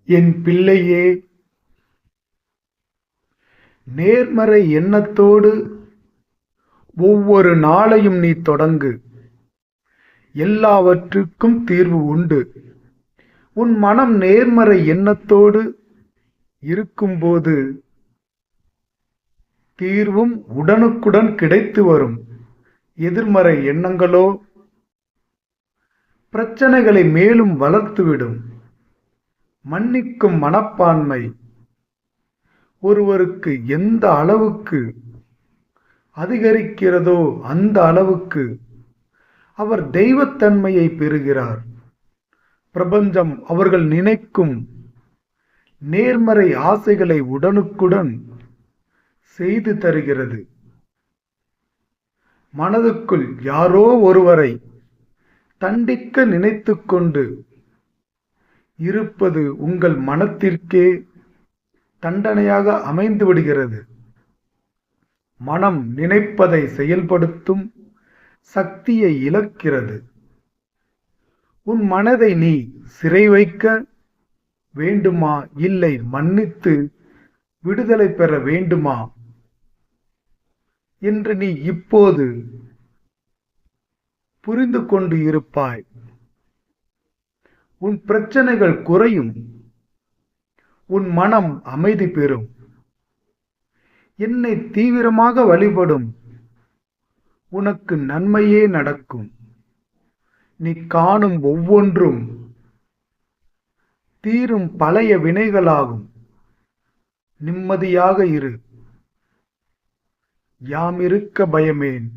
என் பிள்ளையே, நேர்மறை எண்ணத்தோடு ஒவ்வொரு நாளையும் நீ தொடங்கு. எல்லாவற்றுக்கும் தீர்வு உண்டு. உன் மனம் நேர்மறை எண்ணத்தோடு இருக்கும்போது தீர்வும் உடனுக்குடன் கிடைத்து வரும். எதிர்மறை எண்ணங்களோ பிரச்சனைகளை மேலும் வளர்த்துவிடும். மன்னிக்கும் மனப்பான்மை ஒருவருக்கு எந்த அளவுக்கு அதிகரிக்கிறதோ அந்த அளவுக்கு அவர் தெய்வத்தன்மையை பெறுகிறார். பிரபஞ்சம் அவர்கள் நினைக்கும் நேர்மறை ஆசைகளை உடனுக்குடன் செய்து தருகிறது. மனதுக்குள் யாரோ ஒருவரை தண்டிக்க நினைத்துக்கொண்டு இருப்பது உங்கள் மனத்திற்கே தண்டனையாக அமைந்து விடுகிறது. மனம் நினைப்பதை செயல்படுத்தும் சக்தியை இழக்கிறது. உன் மனதை நீ சிறை வைக்க வேண்டுமா, இல்லை மன்னித்து விடுதலை பெற வேண்டுமா என்று நீ இப்போது புரிந்து கொண்டு இருப்பாய். உன் பிரச்சனைகள் குறையும். உன் மனம் அமைதி பெறும். என்னை தீவிரமாக வழிபடும் உனக்கு நன்மையே நடக்கும். நீ காணும் ஒவ்வொன்றும் தீரும் பழைய வினைகளாகும். நிம்மதியாக இரு. யாமிருக்க பயமேன்.